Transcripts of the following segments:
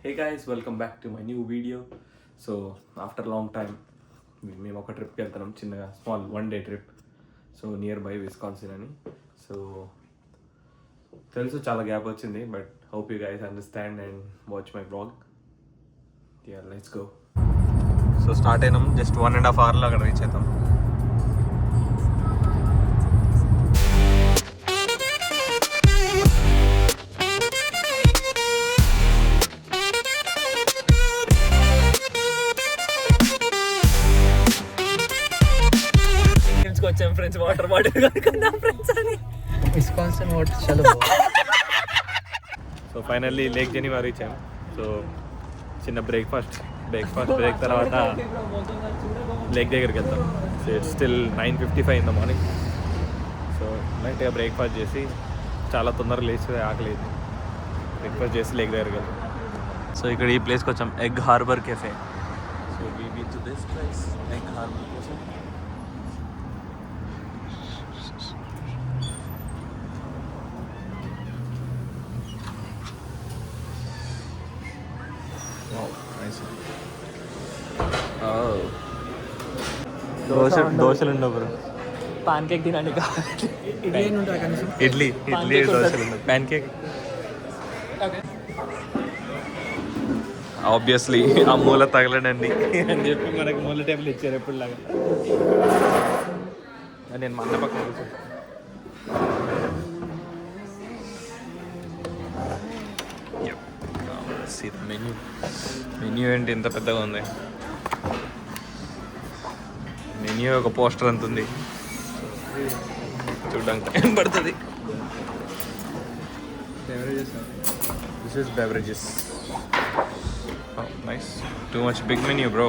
Hey guys, welcome back to my new video. So after a long time, మేము ఒక ట్రిప్కి వెళ్తున్నాం, చిన్నగా small 1 day trip. So near by Wisconsin అని. So తెలుసు చాలా గ్యాప్ వచ్చింది, but hope you guys understand and watch my blog. Yeah, let's go. So start అయినాం, జస్ట్ 1.5 hours అక్కడ రీచ్ అవుతాం. వచ్చాం ఫ్రెండ్స్, వాటర్ బాటిల్ కొనుక్కున్నాం ఫ్రెండ్స్ అని. విస్కాన్సిన్ వాటర్ చాలా so finally lake Geneva reach అయ్యాం. సో చిన్న బ్రేక్ తర్వాత లేక్ దగ్గరికి వెళ్తాం. So it's still 9:55 in the morning. So లైట్గా బ్రేక్ఫాస్ట్ చేసి, చాలా తొందరగా లేచి ఆకలి బ్రేక్ఫాస్ట్ చేసి లేక్ దగ్గరికి వెళ్తాం. సో ఇక్కడ ఈ ప్లేస్కి వచ్చాం, Egg Harbor Cafe. So we been to this place, Egg Harbor Cafe. దోశలు ఉండవు బ్రో, పాన్ కేక్ తినండి. ఇడ్లీ దోశలు ఉండవు, ప్యాన్ కేక్. ఆబ్వియస్లీ ఆ మూల తగలడండి అని చెప్పి మనకి మూల టేబుల్ ఇచ్చారు ఎప్పుడులాగా. నేను మన పక్కన కూర్చోను. మెన్యూ ఏంటి ఇంత పెద్దగా ఉంది? మెన్యూ ఒక పోస్టర్ అంత ఉంది, చూడడానికి టైం పడుతుంది. This is beverages. Nice, too much big menu bro.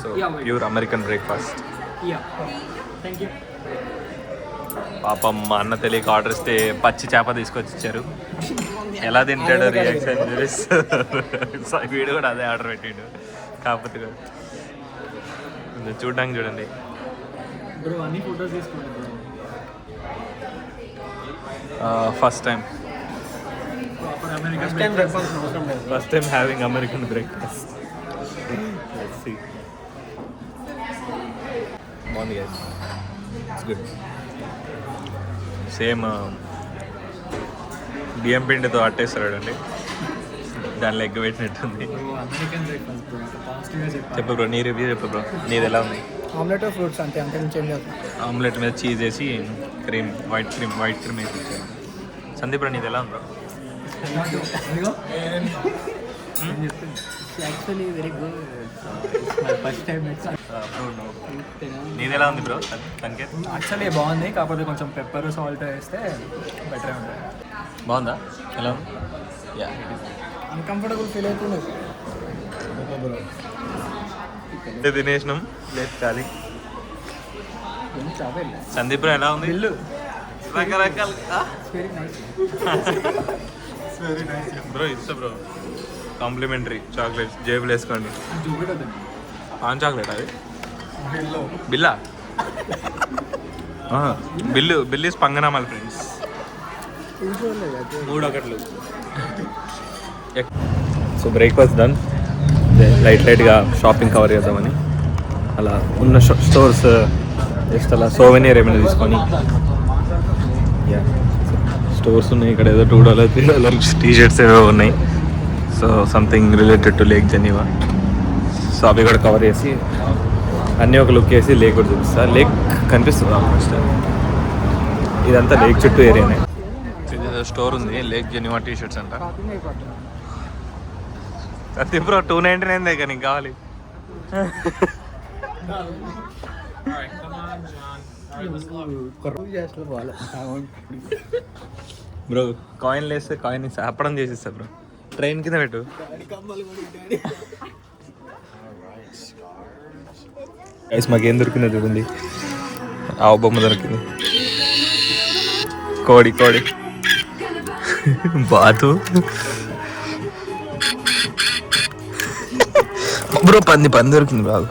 So pure American breakfast. పాపం మా అన్న తెలియక ఆర్డర్ ఇస్తే పచ్చి చేప తీసుకొచ్చి ఇచ్చారు. ఎలా తింటాడో రియాక్షన్ వీడు కూడా అదే ఆర్డర్ పెట్టిండు. కాకపోతే చూడడానికి చూడండి. First time having American breakfast. బాగుంది గైస్, ఇట్స్ గుడ్. సేమ్ బియ్యం పిండితో అట్టేస్తాడండి, దానిలో ఎగ్ పెట్టినట్టుంది. చెప్పు బ్రో, నీ రివ్యూ చెప్పు బ్రో, నీది ఎలా ఉంది? ఆమ్లెట్ ఫ్రూట్స్ అంతే, అంతే నుంచి ఏం లేదు. ఆమ్లెట్ మీద చీజ్ వేసి వైట్ క్రీమ్ వేసి ఇచ్చాను. సందీప్ బ్రో, నీది ఎలా ఉంది bro? Actually very good. First time నీది ఎలా ఉంది బ్రో? సంకేత్ యాక్చువల్లీ బాగుంది, కాకపోతే కొంచెం పెప్పర్ సాల్ట్ వేస్తే బెటర్ ఉంటుంది. బాగుందా? ఎలా ఉంది? యా, అన్కంఫర్టబుల్ ఫీల్ అవుతుంది. తినేసినాం, లేదు ఖాళీ. సందీప్ బ్రో ఎలా ఉంది? రకరకాల బ్రో, ఇస్తా బ్రో. కాంప్లిమెంటరీ చాక్లెట్స్ జేబులు వేసుకోండి. ఆన్ చాక్లెట్ అది బిల్లా? బిల్ ఈస్ పంగనామాలి ఫ్రెండ్స్. 3 ఒకట్లు. So breakfast done. లైట్గా షాపింగ్ కవర్ చేద్దామని అలా ఉన్న స్టోర్స్ జస్ట్ అలా సోవెనియర్ ఏమైనా తీసుకొని. స్టోర్స్ ఉన్నాయి ఇక్కడ, ఏదో $2 $3 టీ-షర్ట్స్ ఏవో ఉన్నాయి. So something related to lake Geneva. So అవి కూడా కవర్ చేసి అన్నీ ఒక లుక్ వేసి లేక్ కూడా చూపిస్తా. లేక్ కనిపిస్తుంది ఆల్మోస్ట్. ఇదంతా లేక్ చుట్టూ ఏరియానే. స్టోర్ ఉంది, లేక్ జెనీవా టీ-షర్ట్స్ అంట. అది బ్రో $2.99 దగ్గర నీకు కావాలి. బ్రో కాయిన్లు వేస్తే కాయిన్ అప్పడం చేసిస్తా బ్రో. ట్రైన్ కింద పెట్టు. మాకేం దొరికిందో చూడండి. ఆవు బొమ్మ దొరికింది, కోడి బాతు బ్రో. పంది దొరికింది బాగా.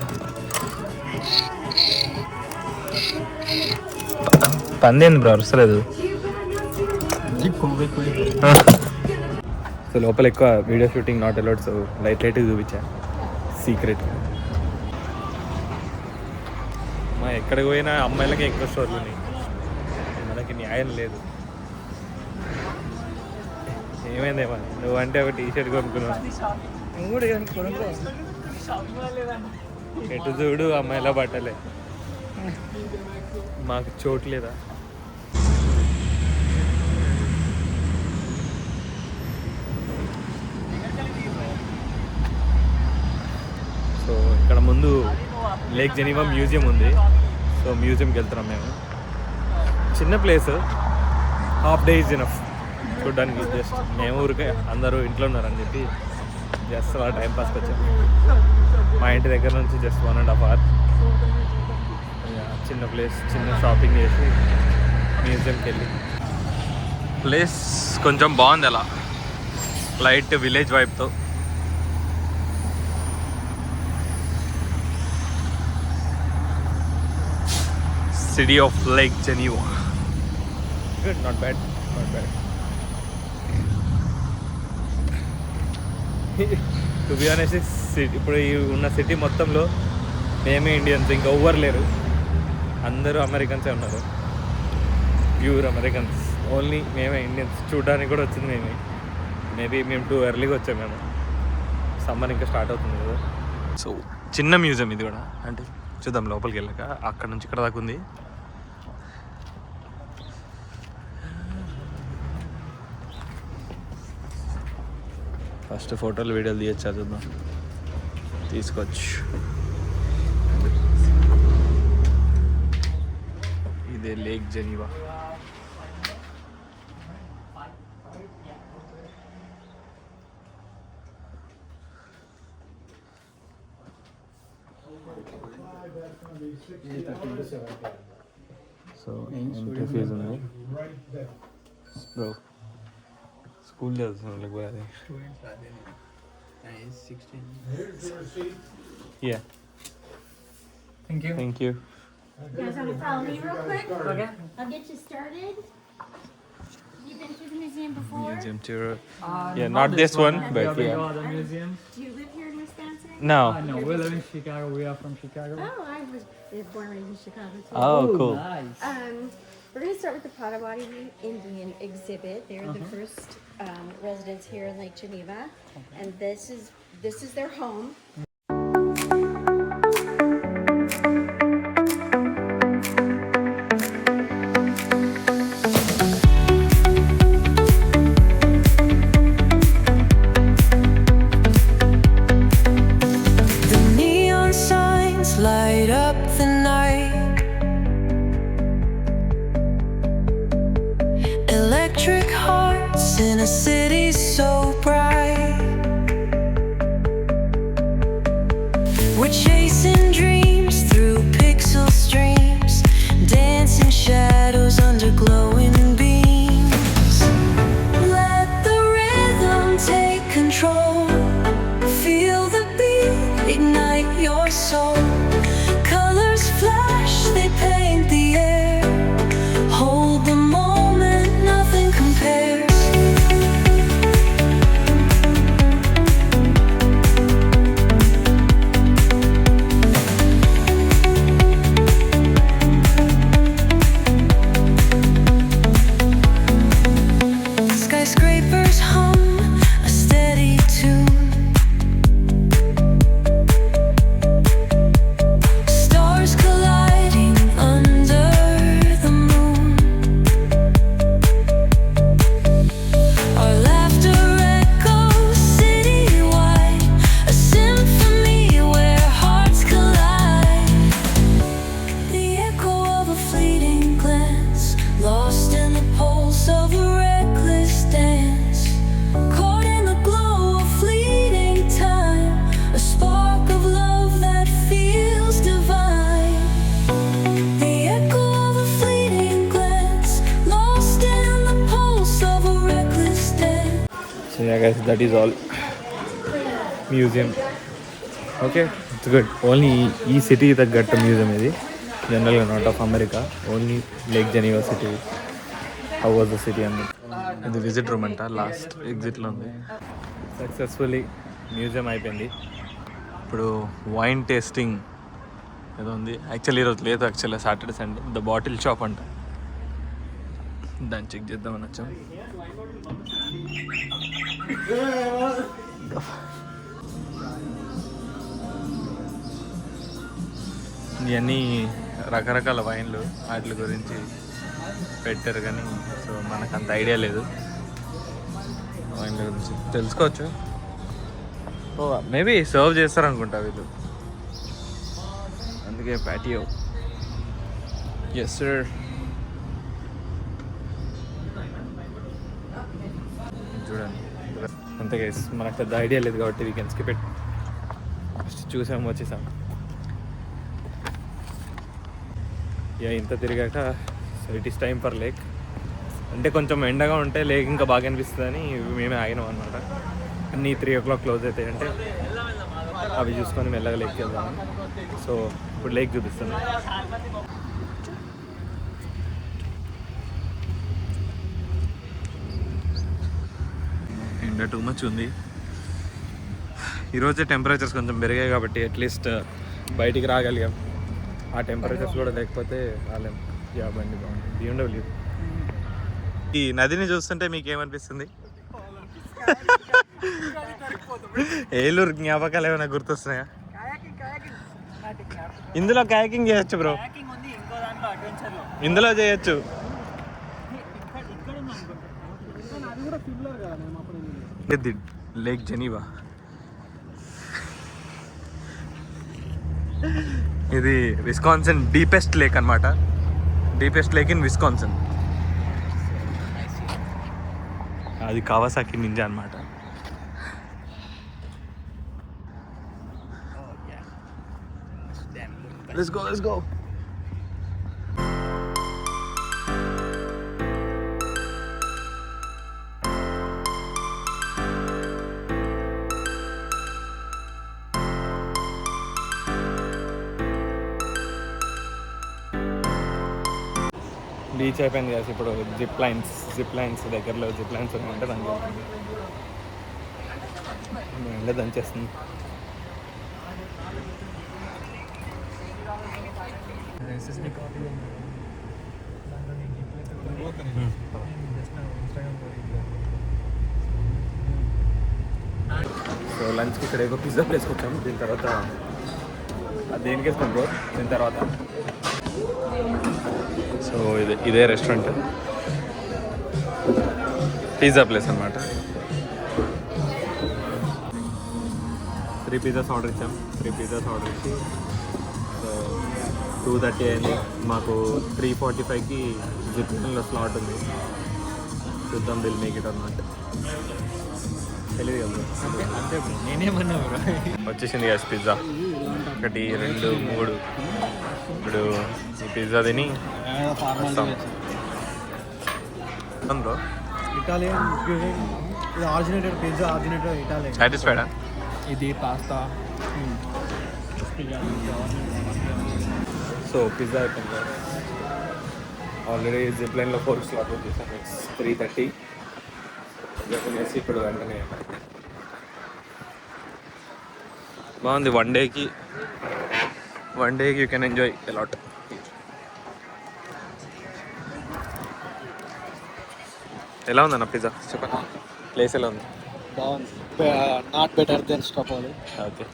పంది ఏంది బ్రో అరుస్తలేదు? సో లోపల ఎక్కువ video shooting not allowed, so light చూపించా సీక్రెట్. మా ఎక్కడికి పోయినా అమ్మాయిలకి ఎక్కువ స్టోర్లు ఉన్నాయి, మనకి న్యాయం లేదు. ఏమైందేమో నువ్వంటే ఒక టీషర్ట్ కొనుక్కున్నావు, ఎటు చూడు అమ్మాయిల బట్టలే, మాకు చోటు లేదా? సో ఇక్కడ ముందు లేక్ జెనీవా మ్యూజియం ఉంది, సో మ్యూజియంకి వెళ్తున్నాం మేము. చిన్న place, half day is enough చూడడానికి. జస్ట్ మేము ఊరికే అందరూ ఇంట్లో ఉన్నారని చెప్పి జస్ట్ అలా టైంపాస్కి వచ్చాము. మా ఇంటి దగ్గర నుంచి జస్ట్ 1.5 hours. చిన్న ప్లేస్, చిన్న షాపింగ్ చేసి మ్యూజియంకి వెళ్ళి. ప్లేస్ కొంచెం బాగుంది అలా లైట్ విలేజ్ వైబ్తో. City of Lake Geneva. Good, not bad, not bad. To be honest, ఇప్పుడు ఈ ఉన్న సిటీ మొత్తంలో మేమే ఇండియన్స్, ఇంకా ఎవ్వరు లేరు, అందరూ అమెరికన్సే ఉన్నారు, ప్యూర్ అమెరికన్స్. ఓన్లీ మేమే ఇండియన్స్. చూడడానికి కూడా వచ్చింది మేమే. మేబీ మేము టూ ఎర్లీగా వచ్చాము మేము. సమ్మర్ ఇంకా స్టార్ట్ అవుతుంది కదా. సో చిన్న మ్యూజియం ఇది కూడా, అంటే చూద్దాం లోపలికి వెళ్ళాక. అక్కడ నుంచి ఇక్కడ దాకా ఉంది. ఫస్ట్ ఫోటోలు వీడియోలు తీయచ్చా చూద్దాం, తీసుకోవచ్చు. ఇదే Lake Geneva. So entry fee ఉంది బ్రో. స్కూల్ చదువుతున్నాను లేకపోతే అది. Yeah. Thank you. Thank you. You guys want to follow me real quick? Okay. I'll get you started. You've been to the museum before? Museum tour. Yeah, not this one, but we yeah. go to the museum. Do you live here in Wisconsin? No. No, we live in Chicago. We are from Chicago. Oh, I was born and raised in Chicago too. Oh, cool. Nice. We're going to start with the Potawatomi Indian exhibit. They're the first residents here in Lake Geneva, and this is their home. The neon signs light up the night. Electric hearts in a city so bright. We're chasing dreams through pixel streams, dancing shadows under glowing beams. Let the rhythm take control. Feel the beat, ignite your soul. Colors flash, they paint the air. Hold the moment, nothing compares. Skyscrapers hum a steady tune. Stars colliding under the moon. Our laughter echoes citywide, a symphony where hearts collide. The echo of a fleeting glance, lost in the pulse of a reckless dance. Caught in the glow of fleeting time, a spark of love that feels divine. The echo of a fleeting glance, lost in the pulse of a reckless dance. So yeah guys, that is all. Museum. Okay, it's good. Only ఈ city తగ్గట్టు museum ఇది. జనరల్గా not of America, only lake Geneva city. How was the city and ఇది visit room అంట, last ఎగ్జిట్లో ఉంది. Successfully museum అయిపోయింది. ఇప్పుడు wine tasting ఏదో ఉంది. యాక్చువల్లీ ఈరోజు లేదు, actually Saturday Sunday. The bottle shop అంట, దాన్ని చెక్ చేద్దామని వచ్చాం. ఇవన్నీ రకరకాల వైన్లు, వాటి గురించి పెట్టారు కానీ సో మనకు అంత ఐడియా లేదు. వైన్ల గురించి తెలుసుకోవచ్చు. ఓ మేబీ సర్వ్ చేస్తారు అనుకుంటా వీళ్ళు, అందుకే ప్యాటియో. Yes sir. చూడండి అంతే గైస్, మనకు పెద్ద ఐడియా లేదు కాబట్టి వీ కెన్ స్కిప్ ఇట్. చూసాము, వచ్చేసాం. ఇక ఇంత తిరిగాక so it is time for lake. అంటే కొంచెం ఎండగా ఉంటే లేక్ ఇంకా బాగా అనిపిస్తుందని మేమే ఆగినాం అనమాట. అన్నీ 3 o'clock క్లోజ్ అవుతాయి అంటే అవి చూసుకొని మెల్లగా లేక్కి వెళ్దాము. సో ఇప్పుడు లేక్ చూపిస్తాను. ఎండ టూ మచ్ ఉంది. ఈరోజే టెంపరేచర్స్ కొంచెం పెరిగాయి కాబట్టి అట్లీస్ట్ బయటికి రాగలిగాం. ఆ టెంపరేచర్స్ కూడా లేకపోతే రాలేం. యా బండి బాగుంది, BMW. ఈ నదిని చూస్తుంటే మీకు ఏమనిపిస్తుంది? ఏలూరు జ్ఞాపకాలు ఏమైనా గుర్తొస్తున్నాయా? ఇందులో కయాకింగ్ చేయొచ్చు బ్రో, ఇందులో చేయొచ్చు. లేక్ జెనీవా, ఇది విస్కాన్సిన్ డీపెస్ట్ లేక్ అన్నమాట. Deepest lake in Wisconsin. అది కావాసాకి నింజా అన్నమాట. Let's go, let's go. Beach అయిపోయింది కదా, ఇప్పుడు జిప్ లైన్స్ దగ్గరలో జిప్ లైన్స్ ఉన్నాయంటే దానికి ఎండ దంచేస్తుంది. సో లంచ్కి ఇక్కడ ఏదో పిజ్జా ప్లేస్కి వచ్చాము. దీని తర్వాత దేనికి వేసుకుని బ్రో దీని తర్వాత. సో ఇదే రెస్టారెంట్, పిజ్జా ప్లేస్ అనమాట. 3 pizzas ఆర్డర్ ఇచ్చాం. 3 pizzas ఆర్డర్ ఇచ్చి సో 2:30 అయింది. మాకు 3:45కి జిప్లో స్లాట్ ఉంది. చూద్దాం, విల్ మేక్ ఇట్ అన్నమాట. తెలియదు కదా అంతే. నేనేమన్నా వచ్చేసింది కదా పిజ్జా. 1 2 3. ఇప్పుడు ఈ పిజ్జా తిని వస్తాం. బ్రో ఇటాలియన్ క్యూజిన్, ఇది ఆరిజినేటెడ్ పిజ్జా, ఆరిజినేటెడ్ ఇటాలియన్. సాటిస్ఫైడా? ఇది పాస్తా. సో పిజ్జా అయిపోయింది. ఆల్రెడీ జిప్ లైన్లో 4 స్లాట్ వచ్చేసాను. ఇట్స్ 3:30. తినేసి ఇప్పుడు వెంటనే బాగుంది. వన్ డేకి you can enjoy a lot. ఎలా ఉందన్న పిజ్జా చెప్పండి, ప్లేస్ ఎలా ఉంది? బాగుంది, నాట్ బెటర్ దెన్ స్టాపోలి. Okay,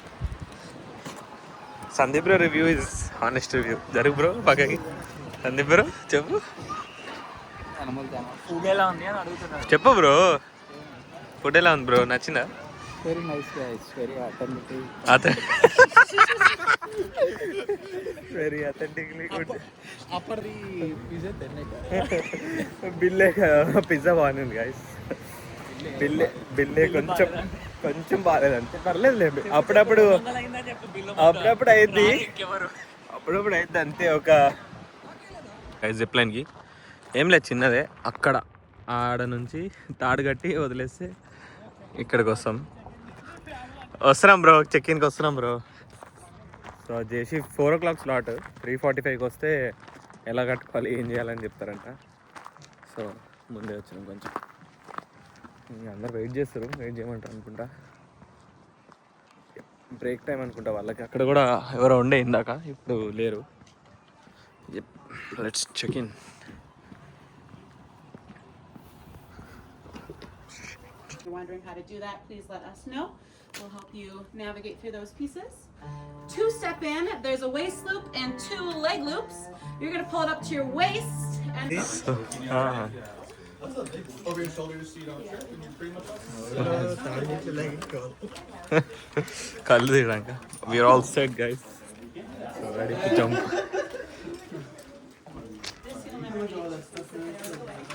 Sandeep bro review is honest review. జరుగు బ్రో పక్కకి. సందీప్ బ్రో చెప్పు, ఫుడ్ ఎలా ఉంది అని అడుగుతున్నాను. చెప్పు బ్రో, ఫుడ్ ఎలా ఉంది బ్రో? నచ్చిందా? Very nice guys, very authentic. Very authentically good. అప్పటి పిజ్జా తిన్నాక బిల్లే పిజ్జా బాగుంది గైస్. బిల్లే కొంచెం బాగాలేదంటే పర్లేదు. అప్పుడప్పుడు అయింది, అప్పుడప్పుడు అయింది అంతే. ఒక జిప్ లైన్కి ఏం లేదు, చిన్నదే. అక్కడ ఆడ నుంచి తాడు కట్టి వదిలేస్తే ఇక్కడికి వస్తున్నాం బ్రో. చెక్ఇన్కి వస్తున్నాం బ్రో. సో అది చేసి 4 o'clock స్లాట్, 3:45కి వస్తే ఎలా కట్టుకోవాలి, ఏం చేయాలని చెప్తారంట. సో ముందే వచ్చినాం కొంచెం. అందరు వెయిట్ చేస్తారు, వెయిట్ చేయమంటారు అనుకుంటా. బ్రేక్ టైం అనుకుంటా వాళ్ళకి. అక్కడ కూడా ఎవరో ఉండే ఇందాక, ఇప్పుడు లేరు. Let's check in. If you're wondering how to do that, please let us know. We'll help you navigate through those pieces. 2 step in, there's a waist loop and 2 leg loops. You're gonna pull it up to your waist and కళ్ళు తీయడాక. We're all set guys, so ready to jump.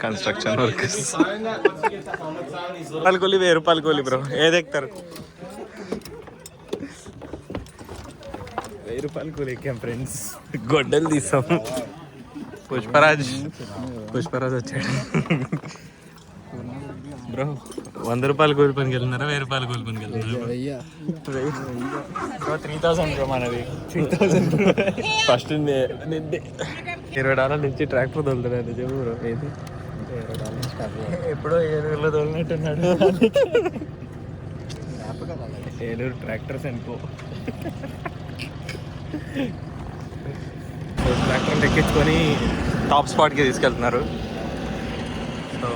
Construction work. రూపాయలు 1000 రూపాయలు కూలి bro. ఏది ఎక్కుతారు? 1000 రూపాయలు కూలి ఎక్కాం friends. గొడ్డలు తీసాం. పుష్పరాజ్ వచ్చాడు బ్రో. 100 రూపాయలు కూలి పనికి వెళ్తున్నారా, 1000 రూపాయలు కూలి పనికి వెళ్తున్నారా? 3000 బ్రో మనది. 3000 ఫస్ట్ $20 ఇచ్చి ట్రాక్టర్ తోలుతున్నాడు చెప్పు బ్రో. ఏది ఎప్పుడో 7,000 తోలినట్టున్నాడు. 7 ట్రాక్టర్స్ అనుకో. సో ట్రాక్టర్లు ఎక్కించుకొని టాప్ స్పాట్కి తీసుకెళ్తున్నారు. సో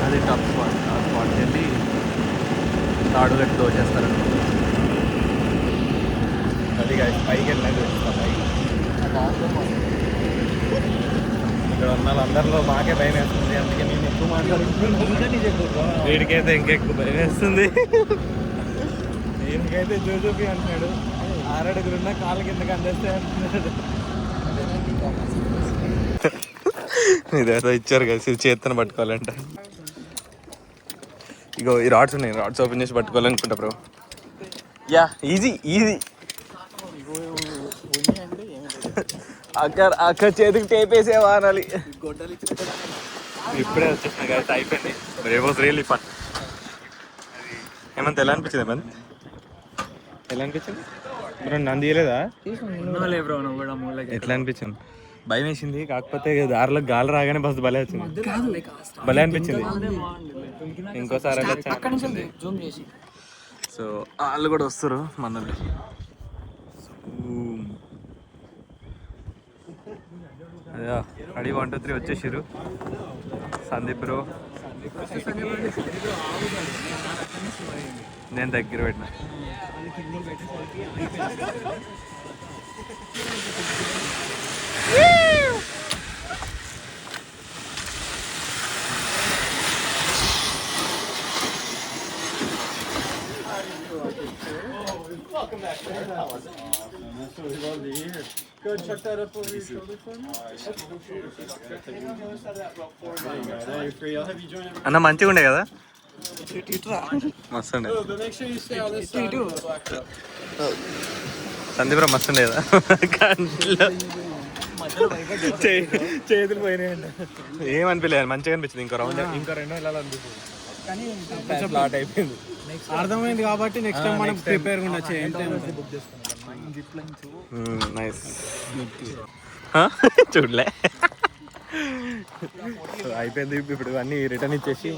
అది టాప్ స్పాట్. ఆ స్పాట్కి వెళ్ళి తాడు కట్టి దోచేస్తారు. అది పైకి వెళ్ళినా చూపిస్తాం. పైకి ఇక్కడ ఉన్న వాళ్ళందరిలో మాకే భయం వేస్తుంది, అందుకే మేము ఎక్కువ మాట్లాడుతున్నాం. వీడికైతే ఇంకెక్కువ భయం వేస్తుంది. దీనికైతే చూపి అంటున్నాడు. 6 అడుగులున్నా కాళ్ళ కిందకి అందేస్తే అంటున్నాడు. ఇదేదో ఇచ్చారు కదా, చేత్తను పట్టుకోవాలంట. ఇగో ఈ రాడ్స్ ఉన్నాయి, రాడ్స్ ఓపెన్ చేసి పట్టుకోవాలనుకుంటా బ్రో. Yeah easy. అక్కడ చేతికి టేప్ వేసేవా అనాలి. ఇప్పుడే వచ్చేసిన కదా, అయిపోయింది. It was really fun. ఏమంత ఎలా అనిపించింది? ఎలా అనిపించింది బ్రో? నన్ను తీయలేదా? ఎట్లా అనిపించింది? భయం వేసింది, కాకపోతే దారిలో గాలి రాగానే బస్సు భలే వచ్చింది. భలే అనిపించింది. ఇంకోసారి అనిపించింది. సో వాళ్ళు కూడా వస్తారు మనల్ని. అదే రెడీ 1 2 3 వచ్చేసారు. సందీప్ బ్రో, నేను దగ్గర పెట్టిన. Good, check that up over your shoulder for me. I'll have you join everyone. అన్న మంచిగా ఉండే కదా, మస్తు ఉండే. But make sure you stay on this side. Sandeep bro మస్తు ఉండే కదా. చేతులు పోయినాయంట. ఏమనిపించలేదు, మంచిగా అనిపించింది. ఇంకో రౌండ్, ఇంకో 2 వెళ్ళాలనిపిస్తుంది. కొంచెం లాట్ అయిపోయింది. అర్థమైంది కాబట్టి నెక్స్ట్ టైం మనం ప్రిపేర్ ఉండొచ్చు. నైస్. చూడలే. అయిపోయింది. ఇప్పుడు అన్నీ రిటర్న్ ఇచ్చేసి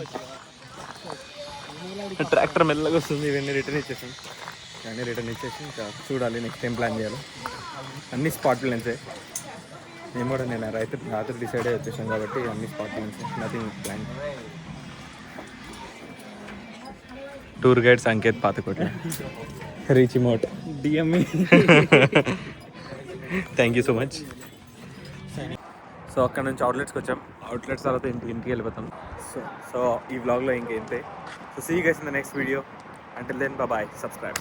ట్రాక్టర్ మెల్లగా వస్తుంది. ఇవన్నీ రిటర్న్ ఇచ్చేసాం. అన్నీ రిటర్న్ ఇచ్చేసి ఇంకా చూడాలి నెక్స్ట్ టైం ప్లాన్ చేయాలి. అన్ని స్పాట్ ప్లాన్సే. నేను కూడా రాత్రి డిసైడ్ అయ్యి వచ్చేసాం కాబట్టి అన్ని spot plans, nothing plan. Tour guide Sanket Pathakota, reach మోట్ డిఎంఈ. Thank you so much. So అక్కడ నుంచి అవుట్లెట్స్కి వచ్చాం. అవుట్లెట్స్ తర్వాత ఇంటికి వెళ్ళిపోతాం. సో ఈ వ్లాగ్లో ఇంకేంతే. So see you guys in the next video. Until then bye, subscribe.